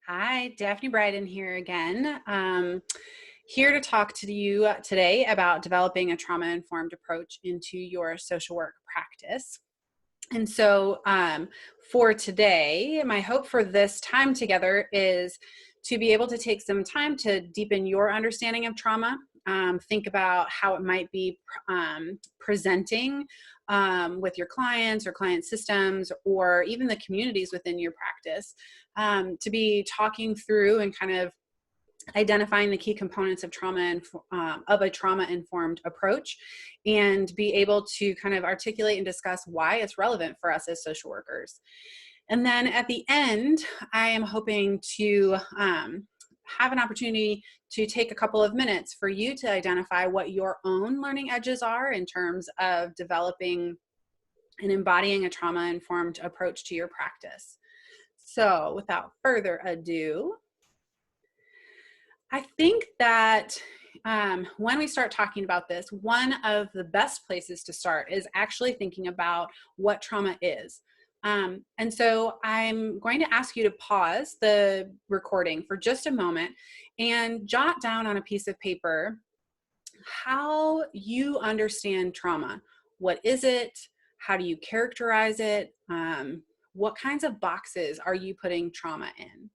Hi, Daphne Brydon here again. Here to talk to you today about developing a trauma-informed approach into your social work practice. And so for today, my hope for this time together is to be able to take some time to deepen your understanding of trauma, think about how it might be presenting with your clients or client systems, or even the communities within your practice, to be talking through and kind of identifying the key components of of a trauma-informed approach, and be able to kind of articulate and discuss why it's relevant for us as social workers. And then at the end, I am hoping to have an opportunity to take a couple of minutes for you to identify what your own learning edges are in terms of developing and embodying a trauma-informed approach to your practice. So without further ado, I think that when we start talking about this, one of the best places to start is actually thinking about what trauma is. And so I'm going to ask you to pause the recording for just a moment and jot down on a piece of paper how you understand trauma. What is it? How do you characterize it? What kinds of boxes are you putting trauma in?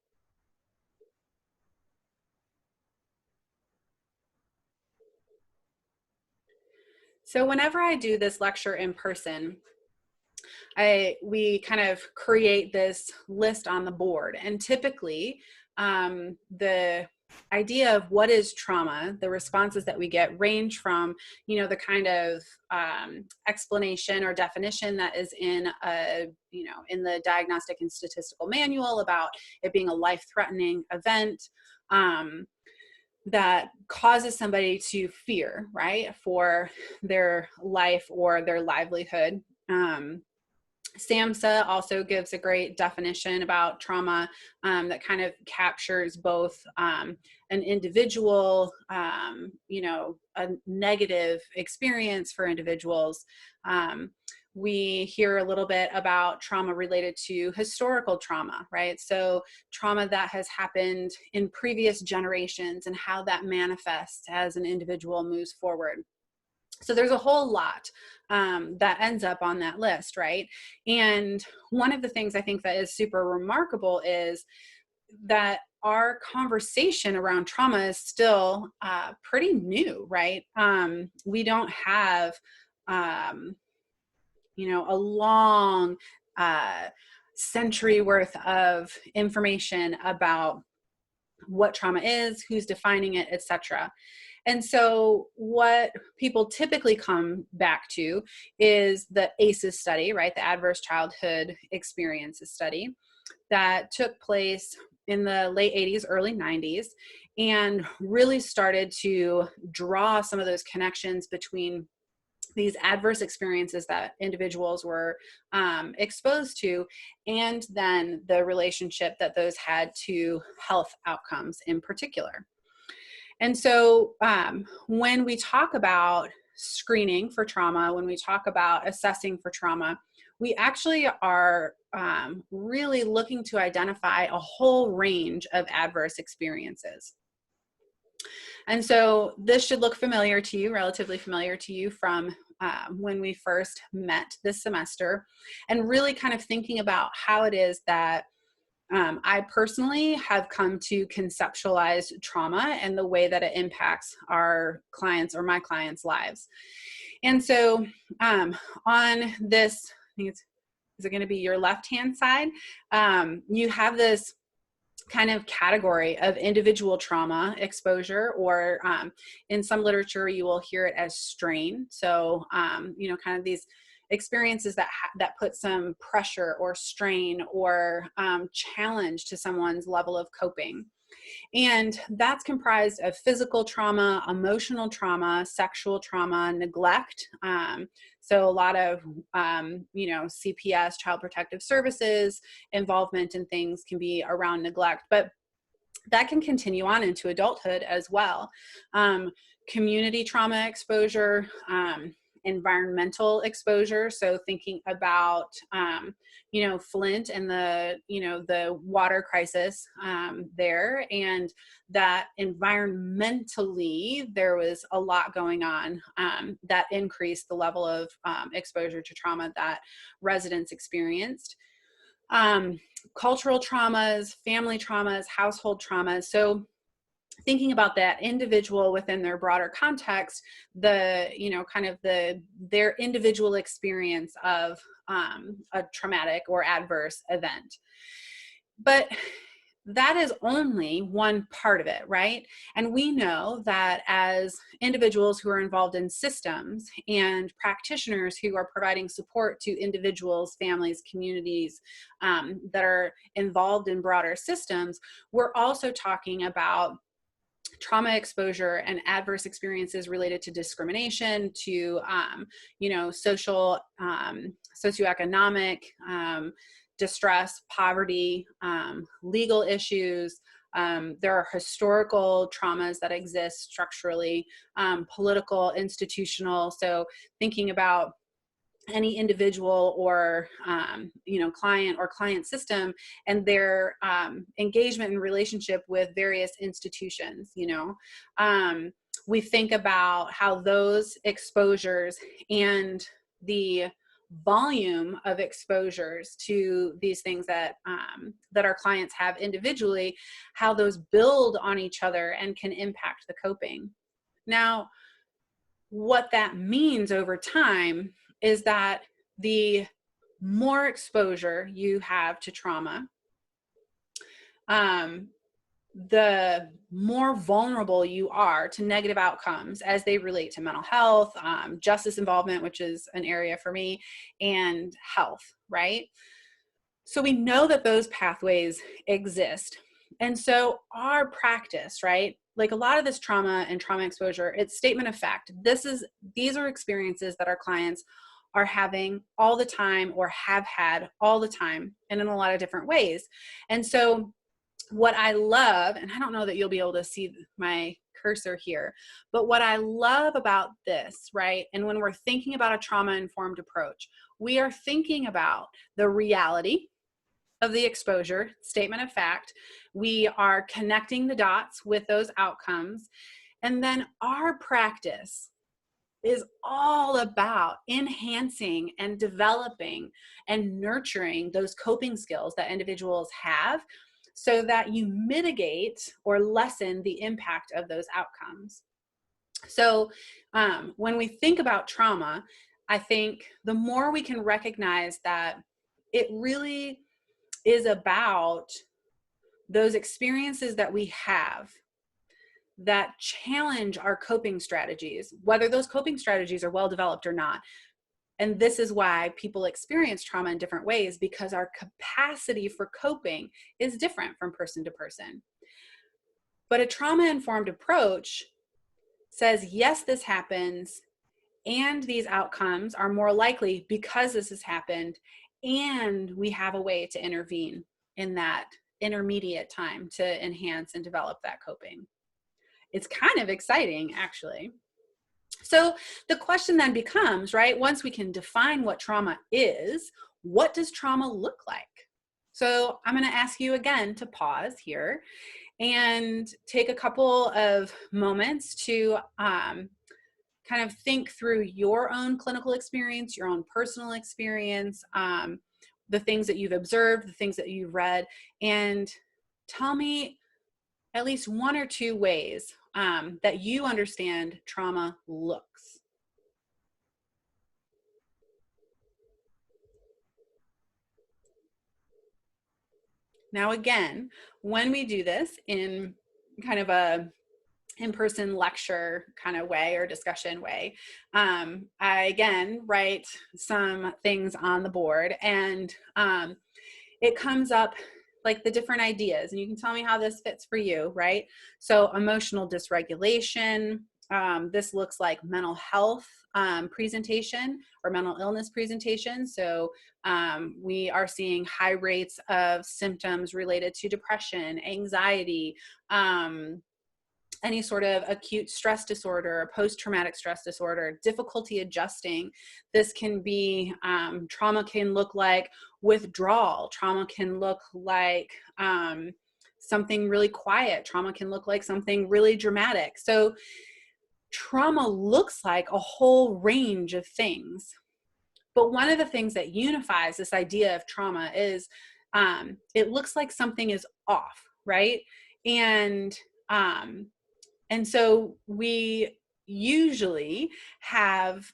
So whenever I do this lecture in person, we kind of create this list on the board, and typically the idea of what is trauma, the responses that we get range from, the kind of explanation or definition that is in in the Diagnostic and Statistical Manual about it being a life-threatening event that causes somebody to fear, right, for their life or their livelihood. SAMHSA also gives a great definition about trauma that kind of captures both an individual, a negative experience for individuals. We hear a little bit about trauma related to historical trauma, right? So trauma that has happened in previous generations and how that manifests as an individual moves forward. So there's a whole lot that ends up on that list, right? And one of the things I think that is super remarkable is that our conversation around trauma is still pretty new, right? We don't have, a long century worth of information about what trauma is, who's defining it, etc. And so what people typically come back to is the ACEs study, right? The Adverse Childhood Experiences study that took place in the late 80s, early 90s, and really started to draw some of those connections between these adverse experiences that individuals were exposed to, and then the relationship that those had to health outcomes in particular. And so when we talk about screening for trauma, when we talk about assessing for trauma, we actually are really looking to identify a whole range of adverse experiences. And so this should look familiar to you, relatively familiar to you from when we first met this semester, and really kind of thinking about how it is that I personally have come to conceptualize trauma and the way that it impacts our clients or my clients' lives. And so on this, I think is it going to be your left-hand side? You have this kind of category of individual trauma exposure, or in some literature, you will hear it as strain. So, kind of these experiences that put some pressure or strain or challenge to someone's level of coping. And that's comprised of physical trauma, emotional trauma, sexual trauma, neglect. So a lot of, CPS, Child Protective Services, involvement in things can be around neglect, but that can continue on into adulthood as well. Community trauma exposure, environmental exposure. So thinking about, Flint and the water crisis there, and that environmentally there was a lot going on that increased the level of exposure to trauma that residents experienced. Cultural traumas, family traumas, household traumas. So thinking about that individual within their broader context, their individual experience of a traumatic or adverse event. But that is only one part of it, right? And we know that as individuals who are involved in systems and practitioners who are providing support to individuals, families, communities that are involved in broader systems, we're also talking about trauma exposure and adverse experiences related to discrimination, to social, socioeconomic distress, poverty, legal issues. There are historical traumas that exist structurally, political, institutional. So thinking about any individual or client or client system and their engagement and relationship with various institutions. We think about how those exposures and the volume of exposures to these things that our clients have individually, how those build on each other and can impact the coping. Now, what that means over time is that the more exposure you have to trauma, the more vulnerable you are to negative outcomes as they relate to mental health, justice involvement, which is an area for me, and health, right? So we know that those pathways exist. And so our practice, right? Like a lot of this trauma and trauma exposure, it's statement of fact. These are experiences that our clients are having all the time or have had all the time and in a lot of different ways. And so what I love, and I don't know that you'll be able to see my cursor here, but what I love about this, right? And when we're thinking about a trauma-informed approach, we are thinking about the reality of the exposure, statement of fact. We are connecting the dots with those outcomes. And then our practice is all about enhancing and developing and nurturing those coping skills that individuals have so that you mitigate or lessen the impact of those outcomes. So when we think about trauma, I think the more we can recognize that it really is about those experiences that we have that challenge our coping strategies, whether those coping strategies are well developed or not. And this is why people experience trauma in different ways, because our capacity for coping is different from person to person. But a trauma-informed approach says, yes, this happens, and these outcomes are more likely because this has happened, and we have a way to intervene in that intermediate time to enhance and develop that coping. It's kind of exciting, actually. So the question then becomes, right, once we can define what trauma is, what does trauma look like? So I'm going to ask you again to pause here and take a couple of moments to kind of think through your own clinical experience, your own personal experience, the things that you've observed, the things that you've read, and tell me at least one or two ways that you understand trauma looks. Now, again, when we do this in kind of a in-person lecture kind of way or discussion way, I again write some things on the board, and it comes up like the different ideas, and you can tell me how this fits for you, right? So emotional dysregulation, this looks like mental health presentation or mental illness presentation. So we are seeing high rates of symptoms related to depression, anxiety, any sort of acute stress disorder, post-traumatic stress disorder, difficulty adjusting. This can be, trauma can look like withdrawal. Trauma can look like something really quiet. Trauma can look like something really dramatic. So trauma looks like a whole range of things. But one of the things that unifies this idea of trauma is it looks like something is off, right? And so we usually have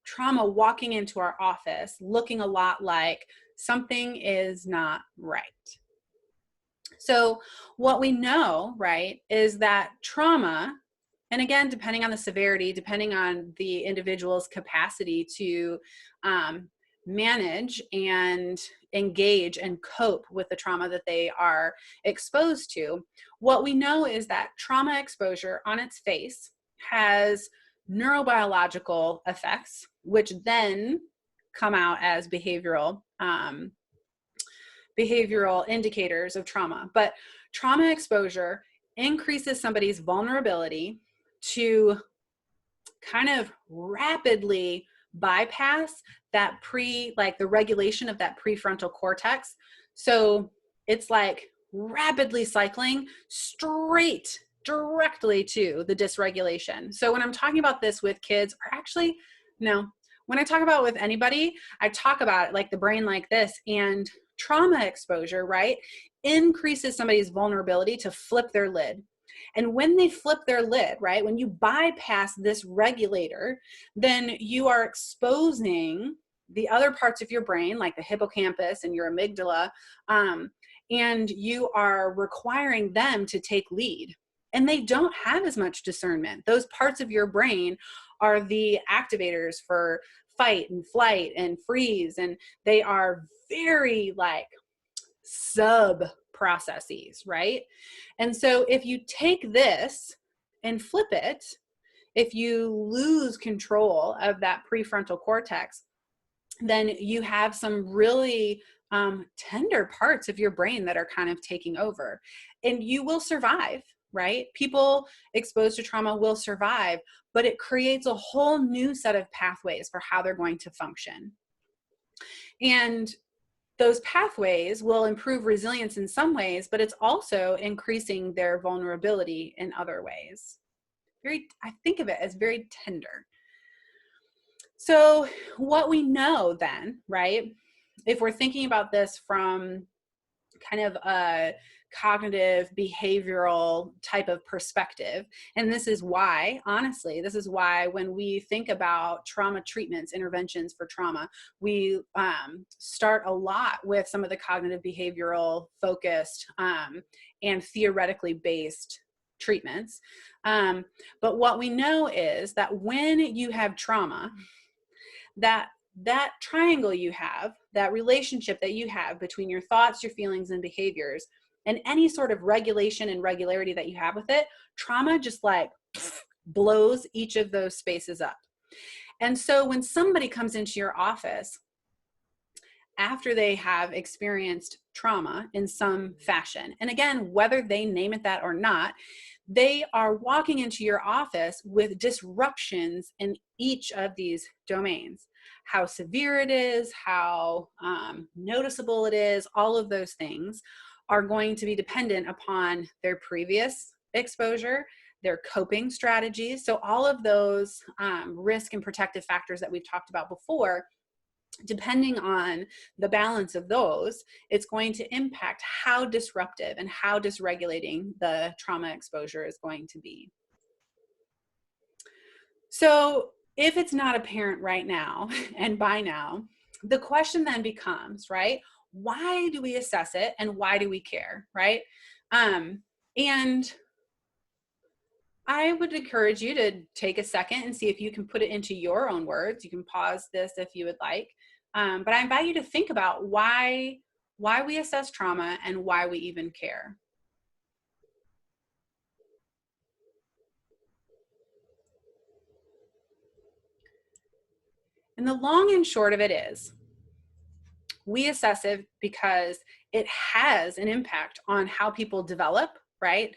trauma walking into our office looking a lot like something is not right. So what we know, right, is that trauma, and again, depending on the severity, depending on the individual's capacity to manage and engage and cope with the trauma that they are exposed to, what we know is that trauma exposure on its face has neurobiological effects, which then come out as behavioral indicators of trauma. But trauma exposure increases somebody's vulnerability to kind of rapidly bypass that the regulation of that prefrontal cortex. So it's like rapidly cycling straight directly to the dysregulation. So when I'm talking about this with kids, or actually, no, when I talk about it with anybody, I talk about it like the brain like this, and trauma exposure, right, increases somebody's vulnerability to flip their lid. And when they flip their lid, right, when you bypass this regulator, then you are exposing the other parts of your brain, like the hippocampus and your amygdala, and you are requiring them to take lead. And they don't have as much discernment. Those parts of your brain are the activators for fight and flight and freeze, and they are very like sub processes, right? And so if you take this and flip it, if you lose control of that prefrontal cortex, then you have some really tender parts of your brain that are kind of taking over, and you will survive, right? People exposed to trauma will survive, but it creates a whole new set of pathways for how they're going to function. And those pathways will improve resilience in some ways, but it's also increasing their vulnerability in other ways. I think of it as very tender. So what we know then, right, if we're thinking about this from kind of a cognitive behavioral type of perspective, and this is why, honestly, this is why when we think about trauma treatments, interventions for trauma, we start a lot with some of the cognitive behavioral focused and theoretically based treatments. But what we know is that when you have trauma, that triangle you have, that relationship that you have between your thoughts, your feelings, and behaviors, and any sort of regulation and regularity that you have with it, trauma just like blows each of those spaces up. And so when somebody comes into your office after they have experienced trauma in some fashion, and again, whether they name it that or not, they are walking into your office with disruptions in each of these domains. How severe it is, how noticeable it is, all of those things are going to be dependent upon their previous exposure, their coping strategies. So all of those risk and protective factors that we've talked about before, depending on the balance of those, it's going to impact how disruptive and how dysregulating the trauma exposure is going to be. So if it's not apparent right now, and by now, the question then becomes, right, why do we assess it and why do we care, right? And I would encourage you to take a second and see if you can put it into your own words. You can pause this if you would like. But I invite you to think about why we assess trauma and why we even care. And the long and short of it is, we assess it because it has an impact on how people develop, right?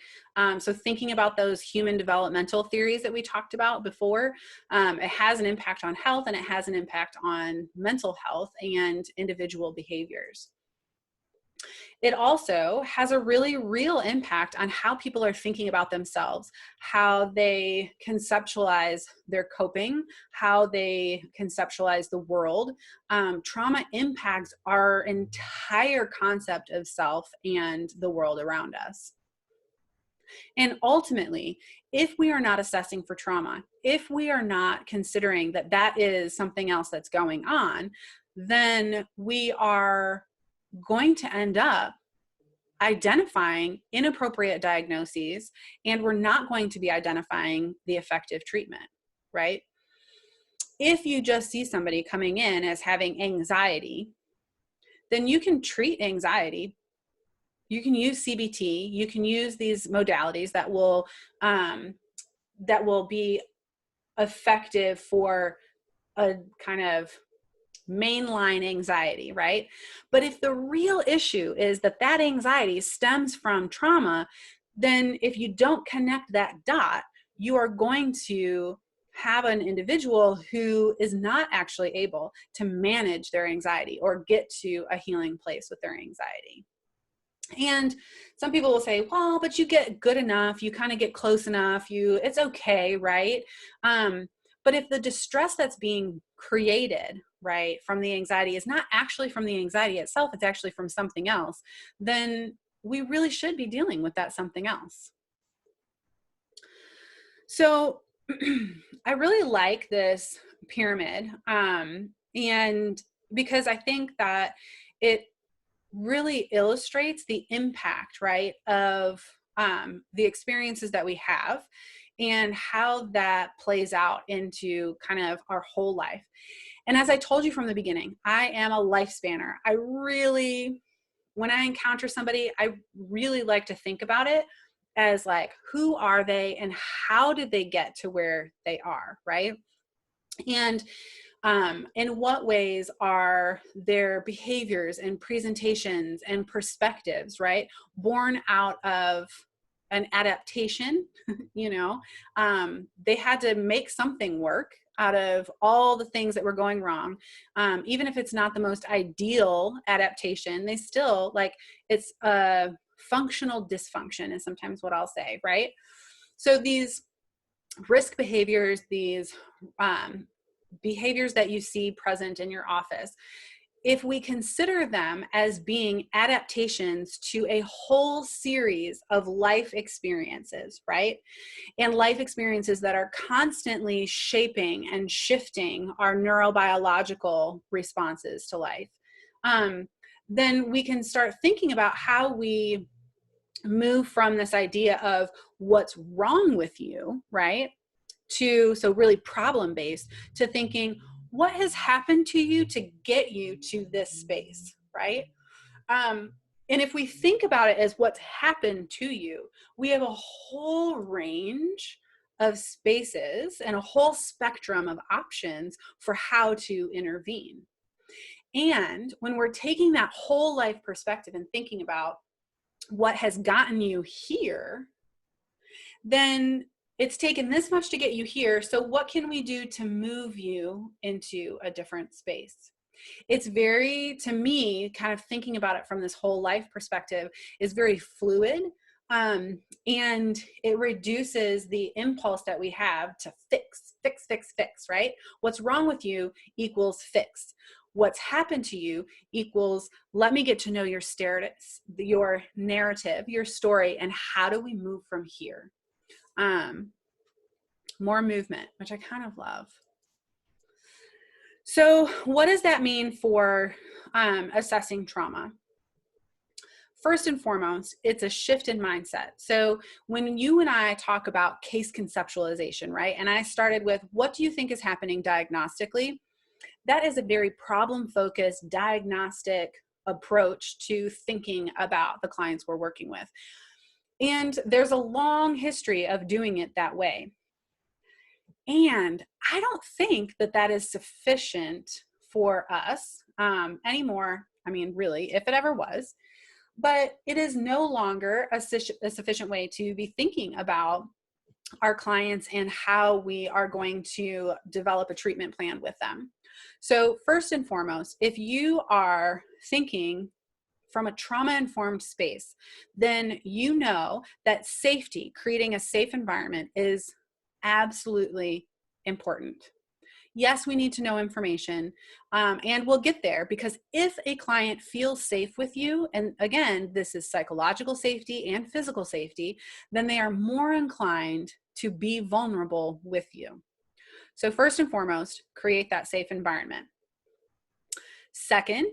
So thinking about those human developmental theories that we talked about before, it has an impact on health, and it has an impact on mental health and individual behaviors. It also has a really real impact on how people are thinking about themselves, how they conceptualize their coping, how they conceptualize the world. Trauma impacts our entire concept of self and the world around us. And ultimately, if we are not assessing for trauma, if we are not considering that that is something else that's going on, then we are going to end up identifying inappropriate diagnoses, and we're not going to be identifying the effective treatment, right? If you just see somebody coming in as having anxiety, then you can treat anxiety. You can use CBT. You can use these modalities that will be effective for a kind of mainline anxiety, right? But if the real issue is that that anxiety stems from trauma, then if you don't connect that dot, you are going to have an individual who is not actually able to manage their anxiety or get to a healing place with their anxiety. And some people will say, well, but you get good enough, you kind of get close enough, it's okay, right? But if the distress that's being created, right, from the anxiety is not actually from the anxiety itself, it's actually from something else, then we really should be dealing with that something else. So I really like this pyramid, and because I think that it really illustrates the impact, right, of the experiences that we have and how that plays out into kind of our whole life. And as I told you from the beginning, I am a life spanner. When I encounter somebody, I really like to think about it as like, who are they and how did they get to where they are, right? And in what ways are their behaviors and presentations and perspectives, right, born out of an adaptation? They had to make something work out of all the things that were going wrong. Even if it's not the most ideal adaptation, they still, like, it's a functional dysfunction is sometimes what I'll say, right? So these risk behaviors, these behaviors that you see present in your office, if we consider them as being adaptations to a whole series of life experiences, right? And life experiences that are constantly shaping and shifting our neurobiological responses to life, then we can start thinking about how we move from this idea of what's wrong with you, right? So really problem-based, to thinking, what has happened to you to get you to this space, right? And if we think about it as what's happened to you, we have a whole range of spaces and a whole spectrum of options for how to intervene. And when we're taking that whole life perspective and thinking about what has gotten you here, then it's taken this much to get you here. So what can we do to move you into a different space? It's very, to me, kind of thinking about it from this whole life perspective is very fluid. And it reduces the impulse that we have to fix, right? What's wrong with you equals fix. What's happened to you equals, let me get to know your narrative, your story, and how do we move from here? More movement, which I kind of love. So what does that mean for assessing trauma? First and foremost, it's a shift in mindset. So when you and I talk about case conceptualization, right? And I started with, what do you think is happening diagnostically? That is a very problem-focused diagnostic approach to thinking about the clients we're working with. And there's a long history of doing it that way. And I don't think that that is sufficient for us anymore. I mean, really, if it ever was. But it is no longer a sufficient way to be thinking about our clients and how we are going to develop a treatment plan with them. So first and foremost, if you are thinking from a trauma-informed space, then you know that safety, creating a safe environment, is absolutely important. Yes, we need to know information, and we'll get there, because if a client feels safe with you, and again, this is psychological safety and physical safety, then they are more inclined to be vulnerable with you. So first and foremost, create that safe environment. Second,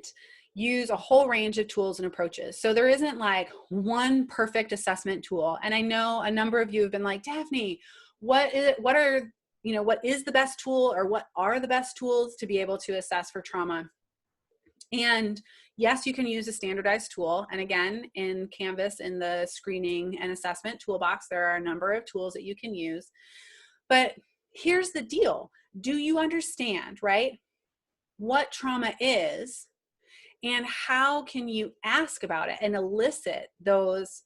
use a whole range of tools and approaches. So there isn't like one perfect assessment tool. And I know a number of you have been like, Daphne, what is the best tool, or what are the best tools to be able to assess for trauma? And yes, you can use a standardized tool. And again, in Canvas, in the screening and assessment toolbox, there are a number of tools that you can use. But here's the deal. Do you understand, right, what trauma is, and how can you ask about it and elicit those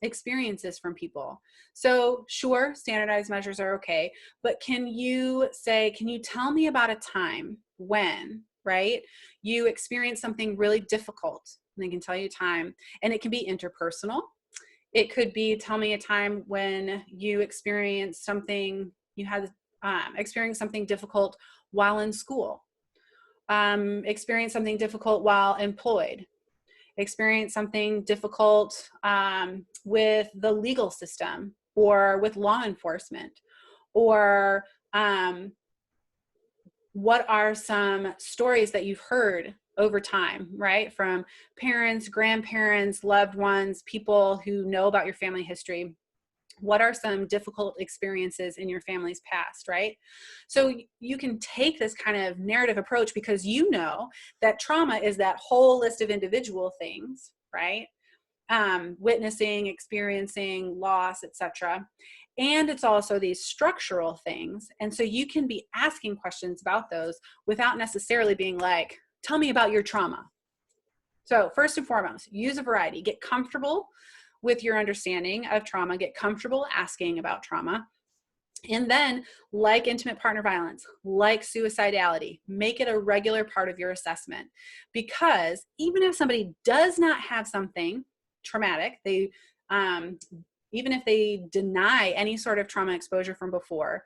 experiences from people? So sure, standardized measures are okay, but can you tell me about a time when, right, you experienced something really difficult? And they can tell you time, and it can be interpersonal. It could be, tell me a time when you experienced something, you had experienced something difficult while in school, experience something difficult while employed, experience something difficult with the legal system or with law enforcement, or what are some stories that you've heard over time, right, from parents, grandparents, loved ones, people who know about your family history. What are some difficult experiences in your family's past, right? So you can take this kind of narrative approach, because you know that trauma is that whole list of individual things, right? Witnessing, experiencing, loss, etc. And it's also these structural things. And so you can be asking questions about those without necessarily being like, tell me about your trauma. So first and foremost, use a variety. Get comfortable with your understanding of trauma. Get comfortable asking about trauma. And then, like intimate partner violence, like suicidality, make it a regular part of your assessment. Because even if somebody does not have something traumatic, even if they deny any sort of trauma exposure from before,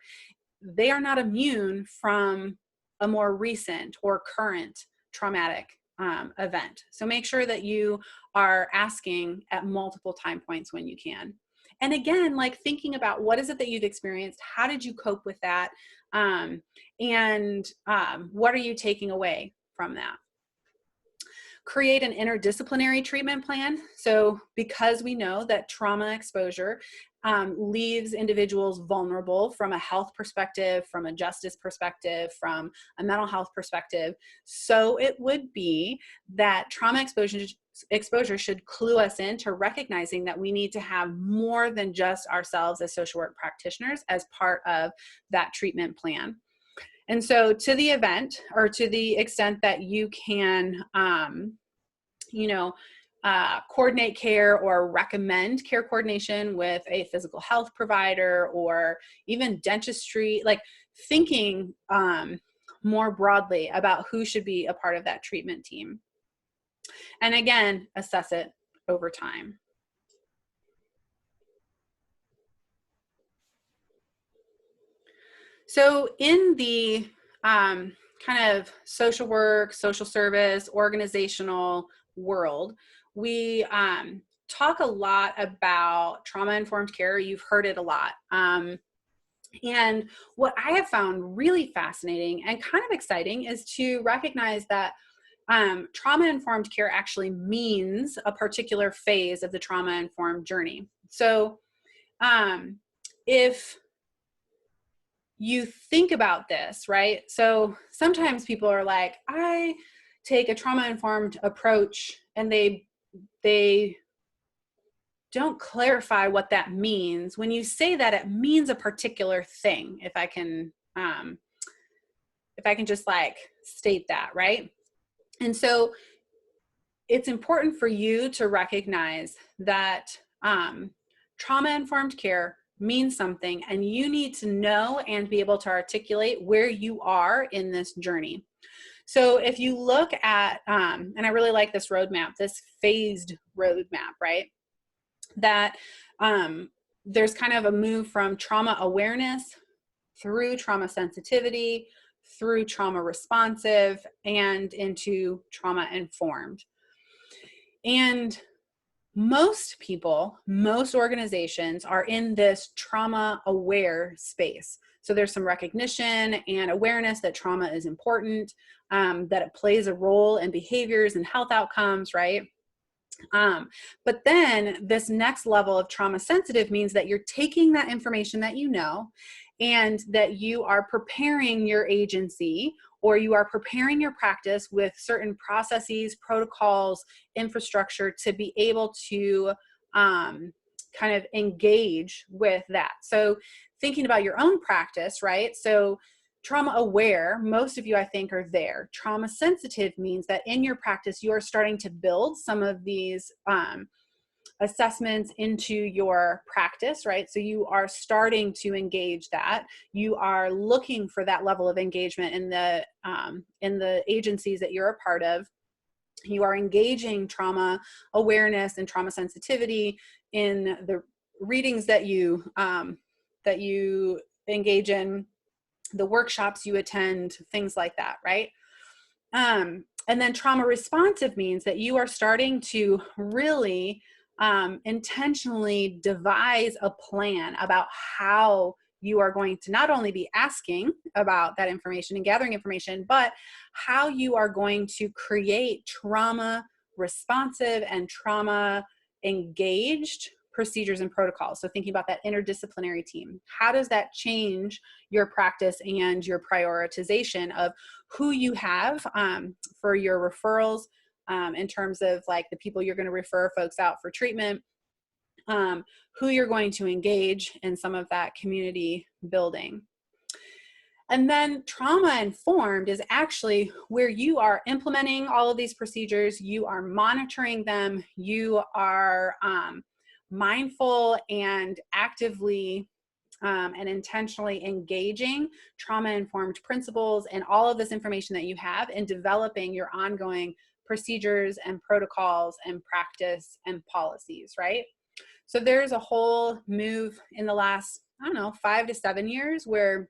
they are not immune from a more recent or current traumatic event. So make sure that you are asking at multiple time points when you can. And again, like thinking about what is it that you've experienced? How did you cope with that? What are you taking away from that? Create an interdisciplinary treatment plan. So because we know that trauma exposure leaves individuals vulnerable from a health perspective, from a justice perspective, from a mental health perspective, so it would be that trauma exposure should clue us into recognizing that we need to have more than just ourselves as social work practitioners as part of that treatment plan. And so to the extent that you can, coordinate care or recommend care coordination with a physical health provider or even dentistry, like thinking more broadly about who should be a part of that treatment team. And again, assess it over time. So in the kind of social work, social service, organizational world, we talk a lot about trauma-informed care. You've heard it a lot. And what I have found really fascinating and kind of exciting is to recognize that trauma-informed care actually means a particular phase of the trauma-informed journey. So if you think about this, right? So sometimes people are like, I take a trauma-informed approach, and they don't clarify what that means. When you say that, it means a particular thing. If I can just like state that, right? And so it's important for you to recognize that trauma-informed care means something, and you need to know and be able to articulate where you are in this journey. So if you look at, and I really like this roadmap, this phased roadmap, right? That there's kind of a move from trauma awareness through trauma sensitivity, through trauma responsive, and into trauma informed. And most people, most organizations are in this trauma aware space. So there's some recognition and awareness that trauma is important, that it plays a role in behaviors and health outcomes, right? But then this next level of trauma sensitive means that you're taking that information that you know, and that you are preparing your agency, or you are preparing your practice with certain processes, protocols, infrastructure to be able to kind of engage with that. So thinking about your own practice, right? So trauma aware, most of you I think are there. Trauma sensitive means that in your practice, you are starting to build some of these assessments into your practice, right? So you are starting to engage that. You are looking for that level of engagement in the agencies that you're a part of. You are engaging trauma awareness and trauma sensitivity in the readings that you engage in, the workshops you attend, things like that, right? And then trauma responsive means that you are starting to really intentionally devise a plan about how you are going to not only be asking about that information and gathering information, but how you are going to create trauma responsive and trauma engaged procedures and protocols. So thinking about that interdisciplinary team, how does that change your practice and your prioritization of who you have for your referrals, in terms of like the people you're going to refer folks out for treatment, who you're going to engage in some of that community building. And then trauma informed is actually where you are implementing all of these procedures, you are monitoring them, you are mindful and actively and intentionally engaging trauma-informed principles and all of this information that you have in developing your ongoing procedures and protocols and practice and policies, right? So there's a whole move in the last, I don't know, 5 to 7 years where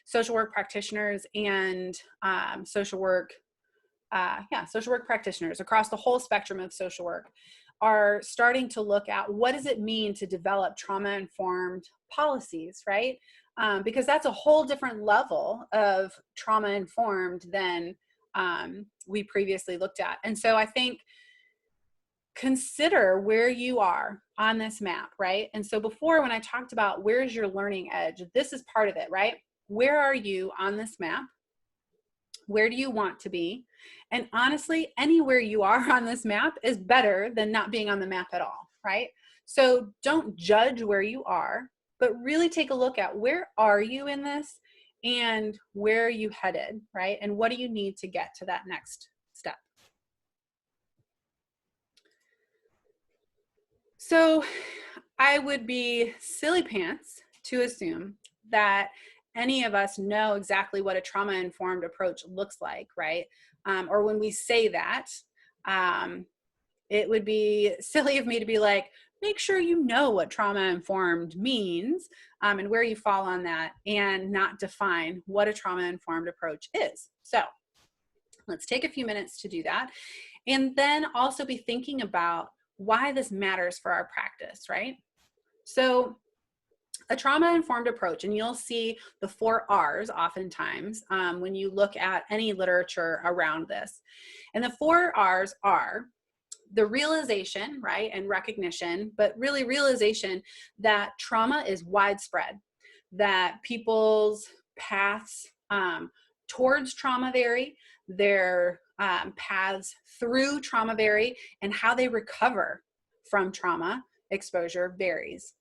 social work practitioners and social work practitioners across the whole spectrum of social work are starting to look at what does it mean to develop trauma-informed policies, right? Because that's a whole different level of trauma-informed than we previously looked at. And so I think consider where you are on this map, right? And so before, when I talked about where's your learning edge, this is part of it, right? Where are you on this map? Where do you want to be? And honestly, anywhere you are on this map is better than not being on the map at all, right? So don't judge where you are, but really take a look at where are you in this and where are you headed, right? And what do you need to get to that next step? So I would be silly pants to assume that any of us know exactly what a trauma-informed approach looks like, right? Or when we say that, it would be silly of me to be like, make sure you know what trauma-informed means and where you fall on that, and not define what a trauma-informed approach is. So let's take a few minutes to do that. And then also be thinking about why this matters for our practice, right? So a trauma-informed approach, and you'll see the 4 R's oftentimes when you look at any literature around this. And the 4 R's are the realization, right, and recognition, but really realization that trauma is widespread, that people's paths towards trauma vary, their paths through trauma vary, and how they recover from trauma exposure varies.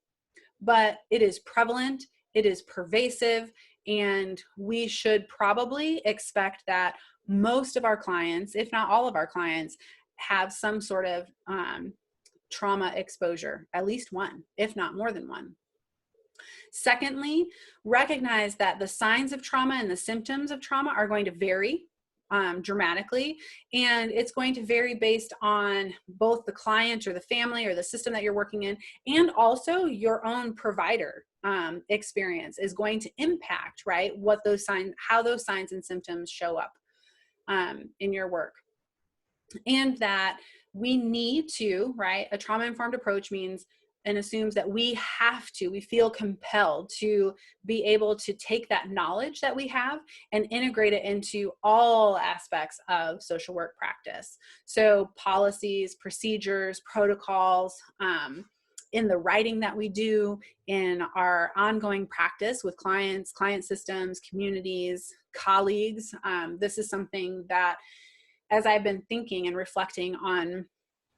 But it is prevalent, it is pervasive, and we should probably expect that most of our clients, if not all of our clients, have some sort of trauma exposure, at least one, if not more than one. Secondly, recognize that the signs of trauma and the symptoms of trauma are going to vary dramatically, and it's going to vary based on both the client or the family or the system that you're working in, and also your own provider experience is going to impact, right, what those signs, how those signs and symptoms show up in your work. And that we need to, right, a trauma-informed approach means and assumes that we feel compelled to be able to take that knowledge that we have and integrate it into all aspects of social work practice. So policies, procedures, protocols, in the writing that we do, in our ongoing practice with clients, client systems, communities, colleagues. This is something that, as I've been thinking and reflecting on,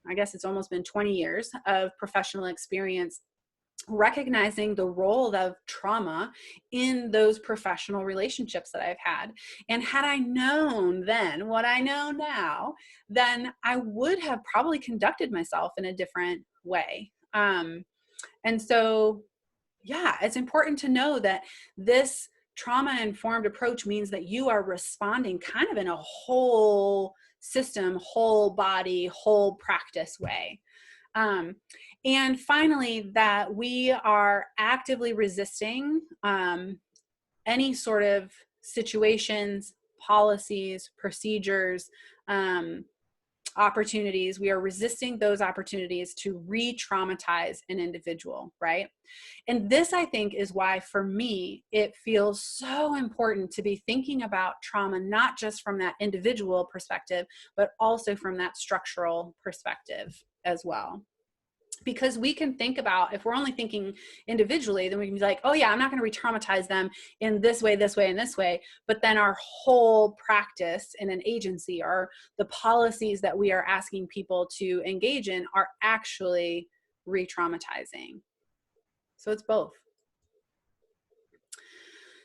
I guess it's almost been 20 years of professional experience, recognizing the role of trauma in those professional relationships that I've had. And had I known then what I know now, then I would have probably conducted myself in a different way. And so, yeah, it's important to know that this trauma-informed approach means that you are responding kind of in a whole system, whole body, whole practice way. And finally, that we are actively resisting any sort of situations, policies, procedures, opportunities. We are resisting those opportunities to re-traumatize an individual, right? And this, I think, is why, for me, it feels so important to be thinking about trauma, not just from that individual perspective, but also from that structural perspective as well. Because we can think about, if we're only thinking individually, then we can be like, oh yeah, I'm not going to re-traumatize them in this way, this way, and this way. But then our whole practice in an agency, or the policies that we are asking people to engage in, are actually re-traumatizing. So it's both.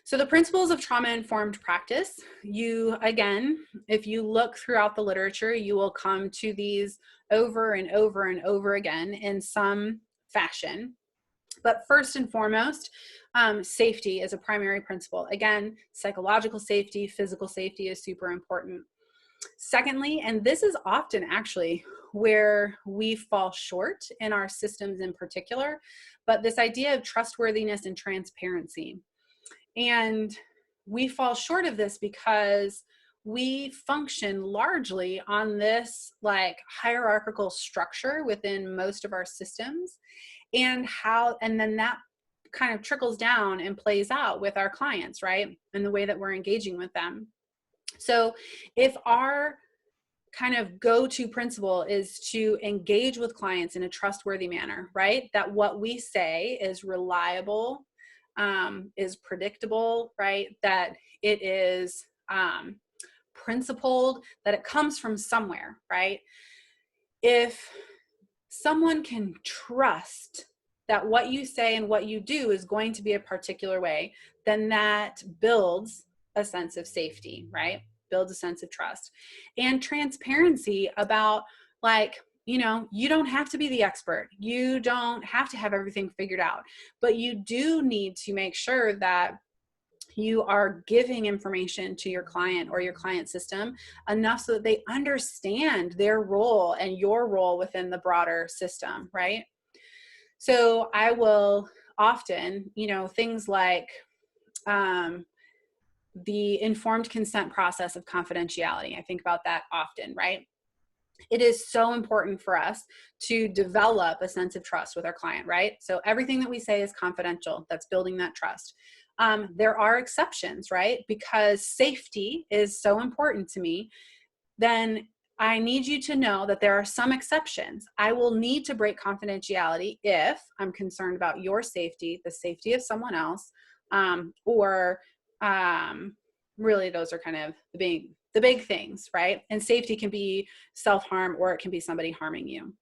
So the principles of trauma-informed practice, again, if you look throughout the literature, you will come to these over and over and over again in some fashion. But first and foremost, safety is a primary principle. Again, psychological safety, physical safety is super important. Secondly, and this is often actually where we fall short in our systems in particular, but this idea of trustworthiness and transparency. And we fall short of this because we function largely on this like hierarchical structure within most of our systems, and then that kind of trickles down and plays out with our clients, right? And the way that we're engaging with them. So if our kind of go-to principle is to engage with clients in a trustworthy manner, right? That what we say is reliable, is predictable, right? That it is principled, that it comes from somewhere, right? If someone can trust that what you say and what you do is going to be a particular way, then that builds a sense of safety, right? Builds a sense of trust. And transparency about, like, you don't have to be the expert. You don't have to have everything figured out, but you do need to make sure that you are giving information to your client or your client system enough so that they understand their role and your role within the broader system, right? So I will often, things like the informed consent process of confidentiality. I think about that often, right? It is so important for us to develop a sense of trust with our client, right? So everything that we say is confidential. That's building that trust. There are exceptions, right? Because safety is so important to me. Then I need you to know that there are some exceptions. I will need to break confidentiality if I'm concerned about your safety, the safety of someone else, or really those are kind of the big things, right? And safety can be self-harm, or it can be somebody harming you.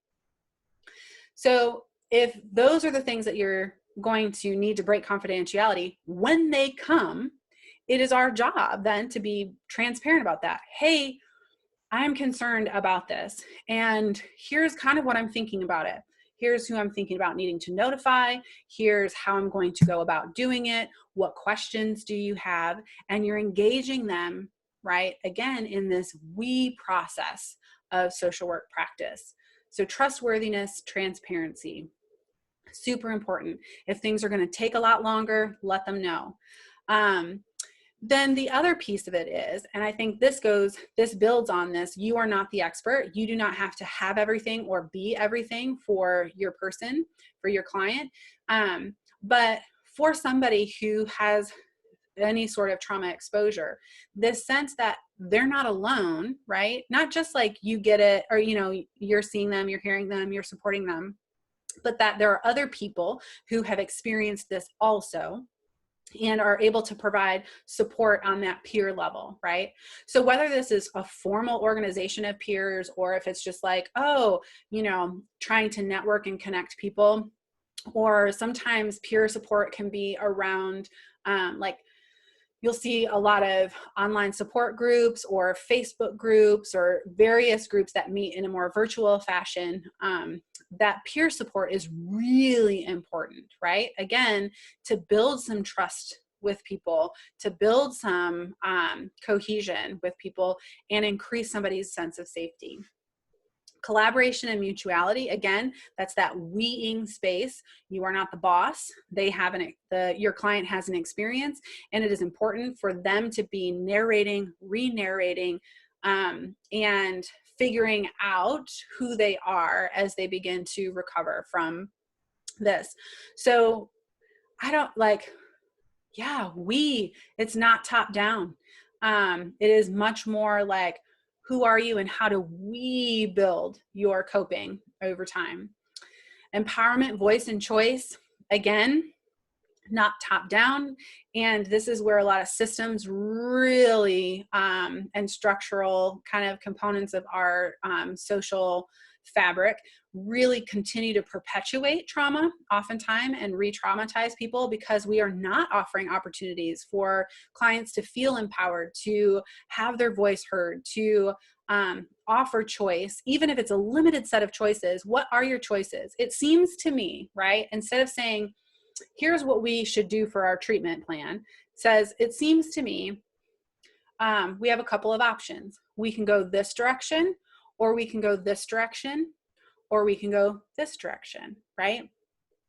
So if those are the things that you're going to need to break confidentiality, when they come, it is our job then to be transparent about that. Hey, I'm concerned about this, and here's kind of what I'm thinking about it. Here's who I'm thinking about needing to notify. Here's how I'm going to go about doing it. What questions do you have? And you're engaging them, right, again, in this we process of social work practice. So trustworthiness, transparency, super important. If things are going to take a lot longer, let them know. Then the other piece of it is, and I think this builds on this, you are not the expert. You do not have to have everything or be everything for your person, for your client. But for somebody who has any sort of trauma exposure, this sense that they're not alone, right? Not just like you get it, or, you're seeing them, you're hearing them, you're supporting them, but that there are other people who have experienced this also, and are able to provide support on that peer level, right? So whether this is a formal organization of peers, or if it's just like, trying to network and connect people, or sometimes peer support can be around, like you'll see a lot of online support groups or Facebook groups or various groups that meet in a more virtual fashion. That peer support is really important, right? Again, to build some trust with people, to build some cohesion with people, and increase somebody's sense of safety. Collaboration and mutuality, again, that's that weing space. You are not the boss. They have your client has an experience, and it is important for them to be narrating, re-narrating, and figuring out who they are as they begin to recover from this. So I don't it's not top down. It is much more like, who are you and how do we build your coping over time? Empowerment, voice, and choice, again, not top down. And this is where a lot of systems really, and structural kind of components of our social fabric really continue to perpetuate trauma oftentimes and re-traumatize people, because we are not offering opportunities for clients to feel empowered, to have their voice heard, to offer choice, even if it's a limited set of choices. What are your choices? It seems to me, right? Instead of saying, here's what we should do for our treatment plan, it seems to me we have a couple of options. We can go this direction, or we can go this direction, or we can go this direction, right?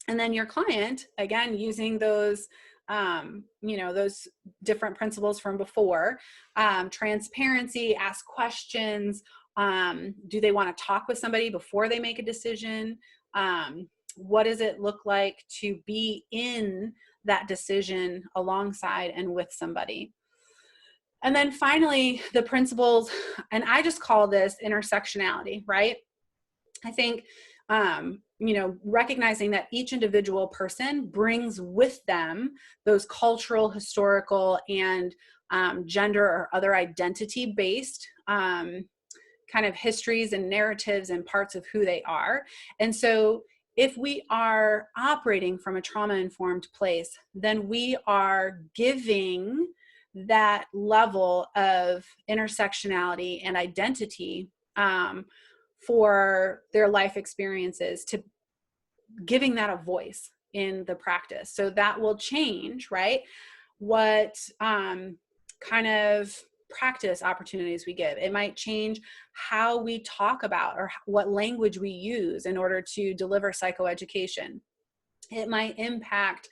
And then your client, again, using those, those different principles from before, transparency, ask questions. Do they want to talk with somebody before they make a decision? What does it look like to be in that decision alongside and with somebody? And then finally, the principles, and I just call this intersectionality, right? I think, recognizing that each individual person brings with them those cultural, historical, and gender or other identity-based kind of histories and narratives and parts of who they are. And so if we are operating from a trauma-informed place, then we are giving that level of intersectionality and identity for their life experiences, to giving that a voice in the practice. So that will change, right? What kind of practice opportunities we give. It might change how we talk about or what language we use in order to deliver psychoeducation. It might impact,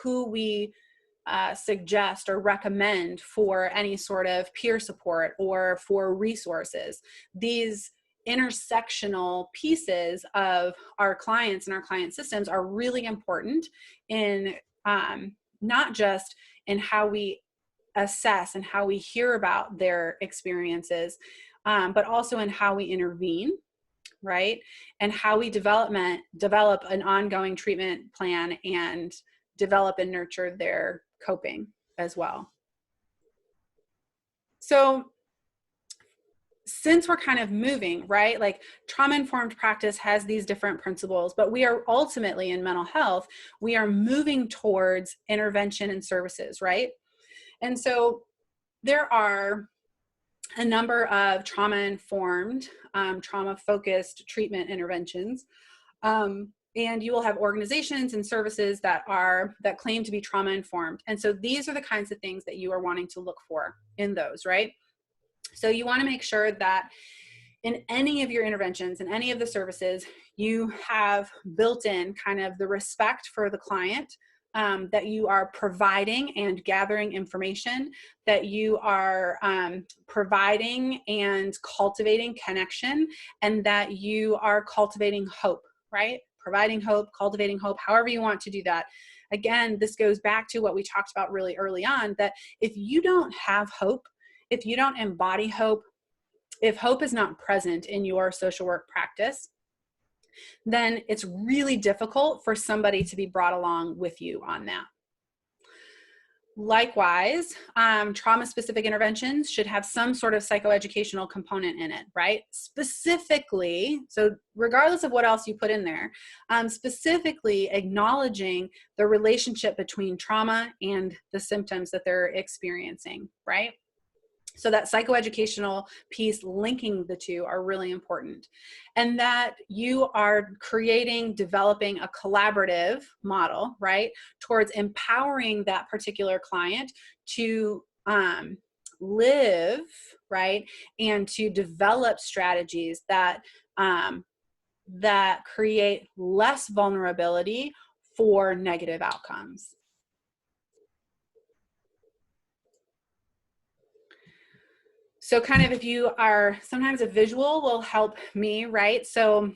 who we suggest or recommend for any sort of peer support or for resources. These intersectional pieces of our clients and our client systems are really important in not just in how we assess and how we hear about their experiences, but also in how we intervene, right? And how we develop an ongoing treatment plan and develop and nurture their coping as well. So since we're kind of moving, right, like trauma-informed practice has these different principles, but we are ultimately in mental health, we are moving towards intervention and services, right? And so there are a number of trauma-informed, trauma-focused treatment interventions. And you will have organizations and services that claim to be trauma-informed. And so these are the kinds of things that you are wanting to look for in those, right? So you want to make sure that in any of your interventions and any of the services, you have built in kind of the respect for the client, that you are providing and gathering information, that you are providing and cultivating connection, and that you are cultivating hope, right? Providing hope, cultivating hope, however you want to do that. Again, this goes back to what we talked about really early on, that if you don't have hope, if you don't embody hope, if hope is not present in your social work practice, then it's really difficult for somebody to be brought along with you on that. Likewise, trauma-specific interventions should have some sort of psychoeducational component in it, right? Specifically, so regardless of what else you put in there, specifically acknowledging the relationship between trauma and the symptoms that they're experiencing, right? So that psychoeducational piece linking the two are really important. And that you are creating, developing a collaborative model, right, towards empowering that particular client to live, right, and to develop strategies that, that create less vulnerability for negative outcomes. So kind of if you are, sometimes a visual will help me, right? So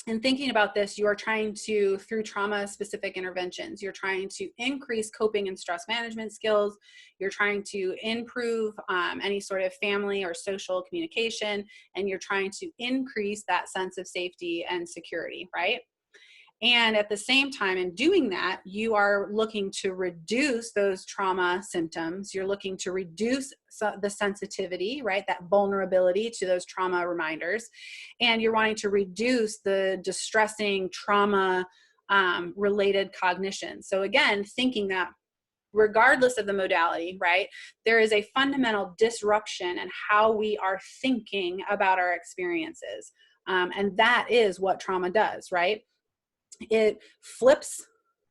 in thinking about this, you are trying to, through trauma-specific interventions, you're trying to increase coping and stress management skills. You're trying to improve any sort of family or social communication, and you're trying to increase that sense of safety and security, right? And at the same time, in doing that, you are looking to reduce those trauma symptoms. You're looking to reduce the sensitivity, right? That vulnerability to those trauma reminders. And you're wanting to reduce the distressing trauma related cognition. So again, thinking that regardless of the modality, right, there is a fundamental disruption in how we are thinking about our experiences. And that is what trauma does, right? It flips,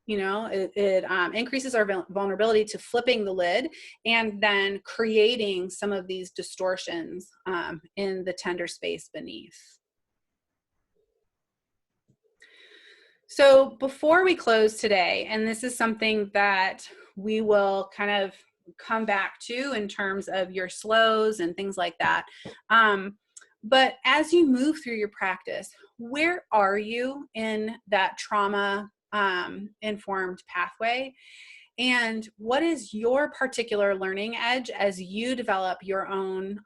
you know, it increases our vulnerability to flipping the lid and then creating some of these distortions in the tender space beneath. So before we close today, and this is something that we will kind of come back to in terms of your slows and things like that. But as you move through your practice, where are you in that trauma informed pathway? And what is your particular learning edge as you develop your own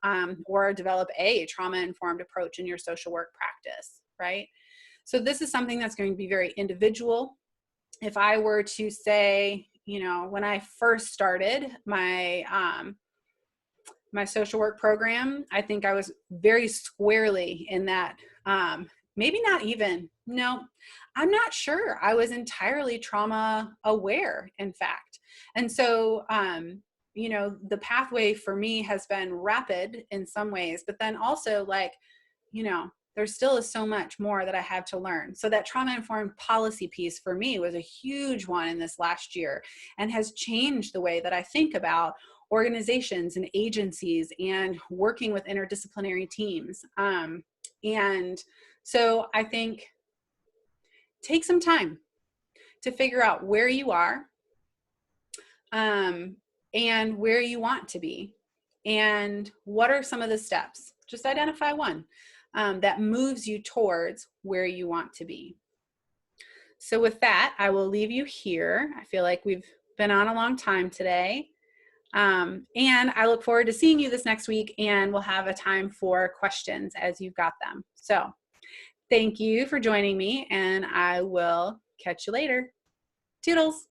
or develop a trauma informed approach in your social work practice, right? So this is something that's going to be very individual. If I were to say, you know, when I first started my my social work program, I think I was very squarely in that, maybe not even, no, I'm not sure. I was entirely trauma aware, in fact. And so, you know, the pathway for me has been rapid in some ways, but then also like, you know, there still is so much more that I have to learn. So that trauma-informed policy piece for me was a huge one in this last year and has changed the way that I think about organizations and agencies and working with interdisciplinary teams. And so I think take some time to figure out where you are and where you want to be and what are some of the steps. Just identify one that moves you towards where you want to be. So with that, I will leave you here. I feel like we've been on a long time today. And I look forward to seeing you this next week, and we'll have a time for questions as you've got them. So thank you for joining me, and I will catch you later. Toodles.